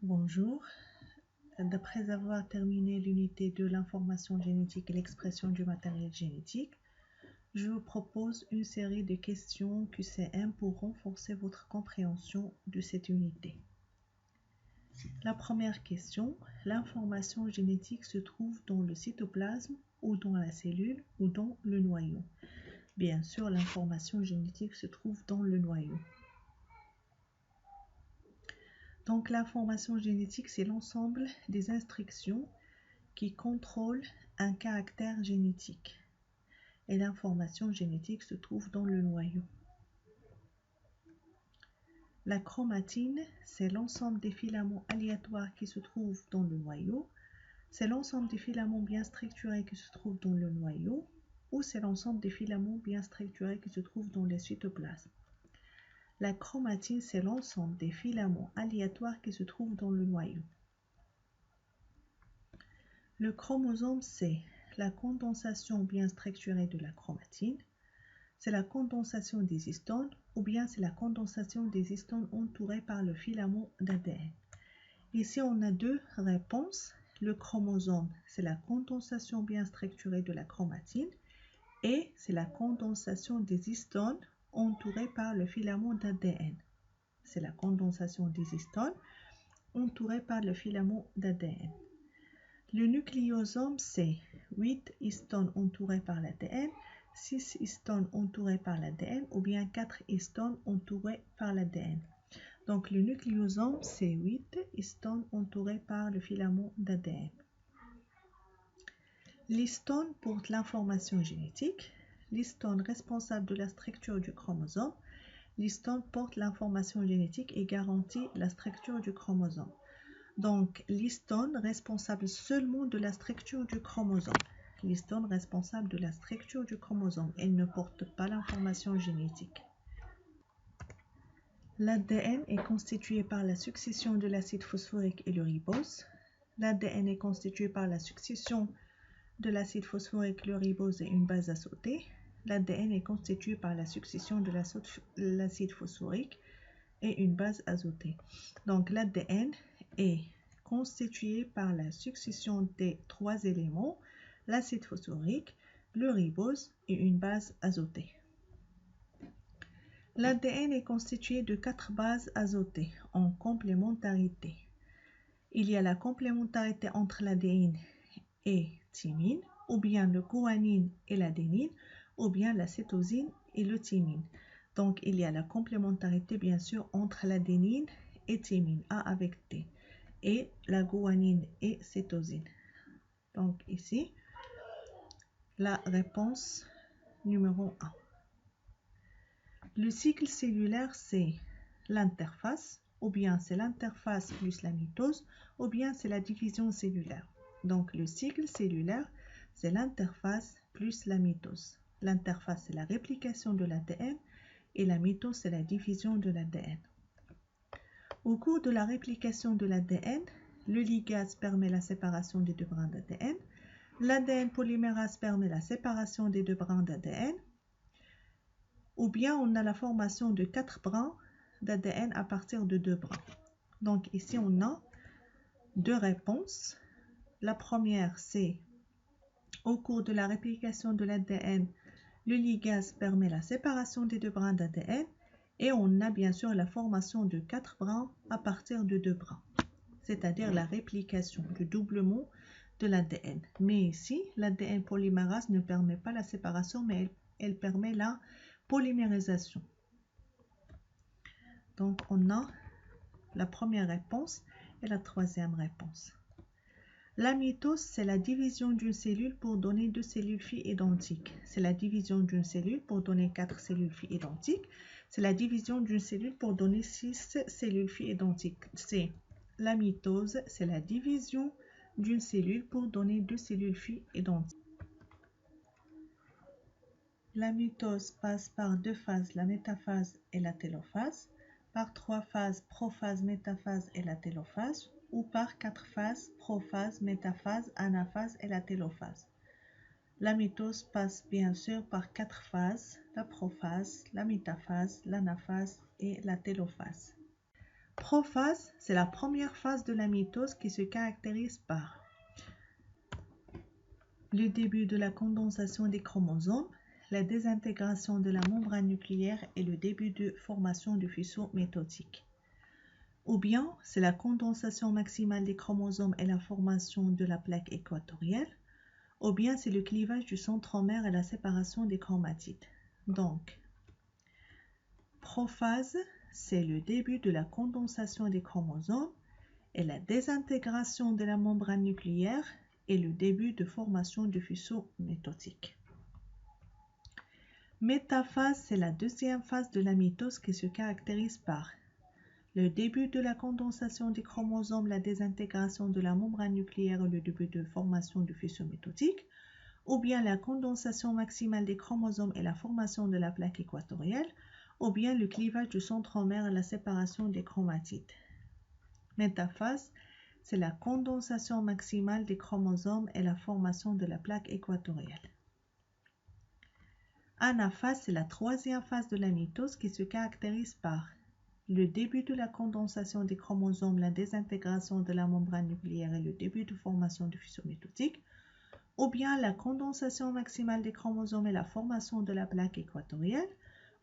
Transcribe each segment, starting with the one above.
Bonjour. D'après avoir terminé l'unité de l'information génétique et l'expression du matériel génétique, je vous propose une série de questions QCM pour renforcer votre compréhension de cette unité. La première question, l'information génétique se trouve dans le cytoplasme ou dans la cellule ou dans le noyau? Bien sûr, l'information génétique se trouve dans le noyau. Donc l'information génétique, c'est l'ensemble des instructions qui contrôlent un caractère génétique. Et l'information génétique se trouve dans le noyau. La chromatine, c'est l'ensemble des filaments aléatoires qui se trouvent dans le noyau. C'est l'ensemble des filaments bien structurés qui se trouvent dans le noyau. Ou c'est l'ensemble des filaments bien structurés qui se trouvent dans le cytoplasme. La chromatine, c'est l'ensemble des filaments aléatoires qui se trouvent dans le noyau. Le chromosome, c'est la condensation bien structurée de la chromatine. C'est la condensation des histones ou bien c'est la condensation des histones entourées par le filament d'ADN. Ici, on a deux réponses. Le chromosome, c'est la condensation bien structurée de la chromatine et c'est la condensation des histones entourées par le filament d'ADN. C'est la condensation des histones entourées par le filament d'ADN. Le nucléosome, c'est 8 histones entourées par l'ADN, 6 histones entourées par l'ADN ou bien 4 histones entourées par l'ADN. Donc le nucléosome, c'est 8 histones entourées par le filament d'ADN. L'histone porte l'information génétique. L'histone responsable de la structure du chromosome. L'histone porte l'information génétique et garantit la structure du chromosome. Donc, l'histone responsable seulement de la structure du chromosome. L'histone responsable de la structure du chromosome. Elle ne porte pas l'information génétique. L'ADN est constitué par la succession de l'acide phosphorique et le ribose. L'ADN est constitué par la succession de l'acide phosphorique, le ribose et une base azotée. L'ADN est constitué par la succession de l'acide phosphorique et une base azotée. Donc, l'ADN est constitué par la succession des trois éléments, l'acide phosphorique, le ribose et une base azotée. L'ADN est constitué de 4 bases azotées en complémentarité. Il y a la complémentarité entre l'adéine et thymine, ou bien le guanine et l'adénine, ou bien la cytosine et le thymine. Donc, il y a la complémentarité, bien sûr, entre l'adénine et thymine, A avec T, et la guanine et cytosine. Donc, ici, la réponse numéro 1. Le cycle cellulaire, c'est l'interface, ou bien c'est l'interface plus la mitose, ou bien c'est la division cellulaire. Donc, le cycle cellulaire, c'est l'interface plus la mitose. L'interface, c'est la réplication de l'ADN et la mitose, c'est la division de l'ADN. Au cours de la réplication de l'ADN, le ligase permet la séparation des deux brins d'ADN. L'ADN polymérase permet la séparation des deux brins d'ADN. Ou bien on a la formation de 4 brins d'ADN à partir de 2 brins. Donc ici on a deux réponses. La première, c'est au cours de la réplication de l'ADN, le ligase permet la séparation des deux brins d'ADN et on a bien sûr la formation de 4 brins à partir de 2 brins, c'est-à-dire la réplication, le doublement de l'ADN. Mais ici, l'ADN polymérase ne permet pas la séparation, mais elle permet la polymérisation. Donc, on a la première réponse et la troisième réponse. La mitose, c'est la division d'une cellule pour donner 2 cellules filles identiques. C'est la division d'une cellule pour donner 4 cellules filles identiques. C'est la division d'une cellule pour donner 6 cellules filles identiques. C'est la mitose, c'est la division d'une cellule pour donner 2 cellules filles identiques. La mitose passe par 2 phases, la métaphase et la télophase, par 3 phases, prophase, métaphase et la télophase, ou par 4 phases, prophase, métaphase, anaphase et la télophase. La mitose passe bien sûr par 4 phases, la prophase, la métaphase, l'anaphase et la télophase. Prophase, c'est la première phase de la mitose qui se caractérise par le début de la condensation des chromosomes, la désintégration de la membrane nucléaire et le début de formation du faisceau métotique. Ou bien, c'est la condensation maximale des chromosomes et la formation de la plaque équatoriale. Ou bien, c'est le clivage du centromère et la séparation des chromatides. Donc, prophase, c'est le début de la condensation des chromosomes et la désintégration de la membrane nucléaire et le début de formation du faisceau métotique. Métaphase, c'est la deuxième phase de la mitose qui se caractérise par le début de la condensation des chromosomes, la désintégration de la membrane nucléaire et le début de formation du faisceau métotique, ou bien la condensation maximale des chromosomes et la formation de la plaque équatoriale, ou bien le clivage du centromère et la séparation des chromatides. Métaphase, c'est la condensation maximale des chromosomes et la formation de la plaque équatoriale. Anaphase, c'est la troisième phase de la mitose qui se caractérise par le début de la condensation des chromosomes, la désintégration de la membrane nucléaire et le début de formation du faisceau métotique, ou bien la condensation maximale des chromosomes et la formation de la plaque équatoriale,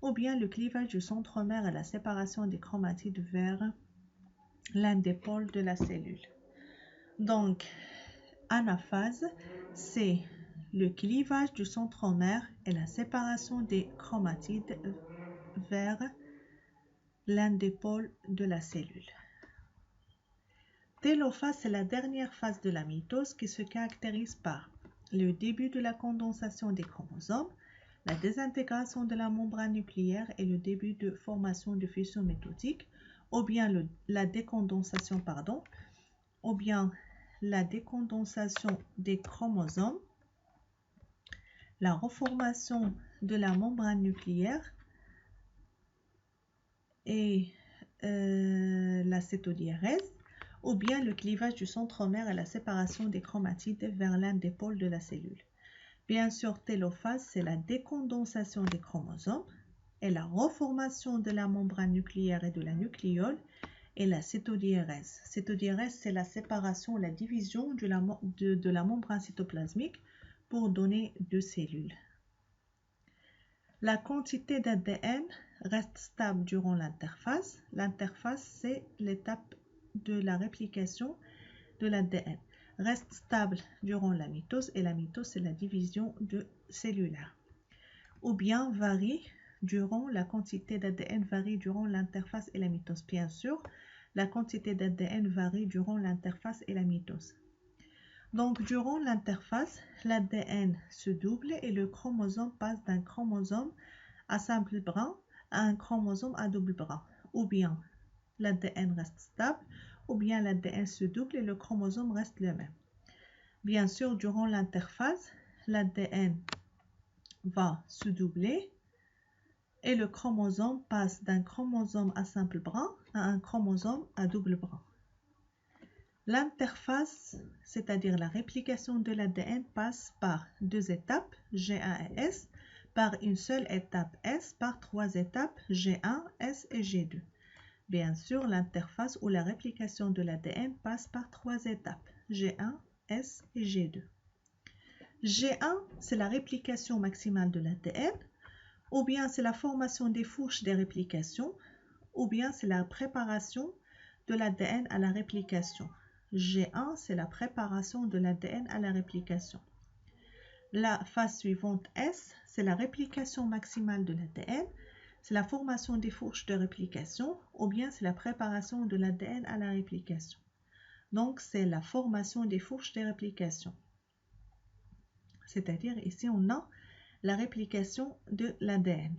ou bien le clivage du centromère et la séparation des chromatides vers l'un des pôles de la cellule. Donc, anaphase, c'est le clivage du centromère et la séparation des chromatides vers l'un des pôles de la cellule. Télophase, c'est la dernière phase de la mitose qui se caractérise par le début de la condensation des chromosomes, la désintégration de la membrane nucléaire et le début de formation du faisceau métotique, ou bien la décondensation des chromosomes, la reformation de la membrane nucléaire et la cétodiérèse, ou bien le clivage du centromère et la séparation des chromatides vers l'un des pôles de la cellule. Bien sûr, télophase, c'est la décondensation des chromosomes et la reformation de la membrane nucléaire et de la nucléole et la cétodiérèse. Cétodiérèse, c'est la séparation, la division de la membrane cytoplasmique pour donner deux cellules. La quantité d'ADN reste stable durant l'interphase. L'interphase, c'est l'étape de la réplication de l'ADN. Reste stable durant la mitose et la mitose, c'est la division cellulaire. Ou bien la quantité d'ADN varie durant l'interphase et la mitose. Bien sûr, la quantité d'ADN varie durant l'interphase et la mitose. Donc, durant l'interphase, l'ADN se double et le chromosome passe d'un chromosome à simple bras à un chromosome à double bras. Ou bien l'ADN reste stable, ou bien l'ADN se double et le chromosome reste le même. Bien sûr, durant l'interphase, l'ADN va se doubler et le chromosome passe d'un chromosome à simple bras à un chromosome à double bras. L'interphase, c'est-à-dire la réplication de l'ADN, passe par deux étapes, G1 et S, par une seule étape S, par trois étapes, G1, S et G2. Bien sûr, l'interphase ou la réplication de l'ADN passe par trois étapes, G1, S et G2. G1, c'est la réplication maximale de l'ADN, ou bien c'est la formation des fourches des réplications, ou bien c'est la préparation de l'ADN à la réplication. G1, c'est la préparation de l'ADN à la réplication. La phase suivante, S, c'est la réplication maximale de l'ADN, c'est la formation des fourches de réplication, ou bien c'est la préparation de l'ADN à la réplication. Donc, c'est la formation des fourches de réplication. C'est-à-dire, ici, on a la réplication de l'ADN.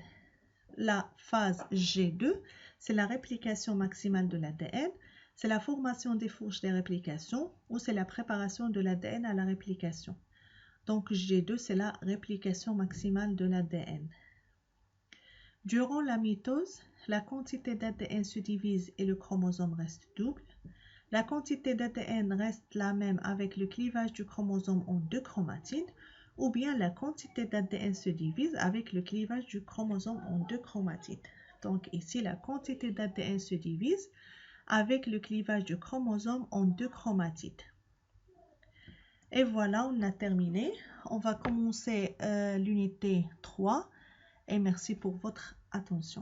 La phase G2, c'est la réplication maximale de l'ADN, c'est la formation des fourches de réplication, ou c'est la préparation de l'ADN à la réplication. Donc, G2, c'est la réplication maximale de l'ADN. Durant la mitose, la quantité d'ADN se divise et le chromosome reste double. La quantité d'ADN reste la même avec le clivage du chromosome en deux chromatides, ou bien la quantité d'ADN se divise avec le clivage du chromosome en deux chromatides. Donc ici, la quantité d'ADN se divise avec le clivage du chromosome en 2 chromatides. Et voilà, on a terminé. On va commencer l'unité 3 et merci pour votre attention.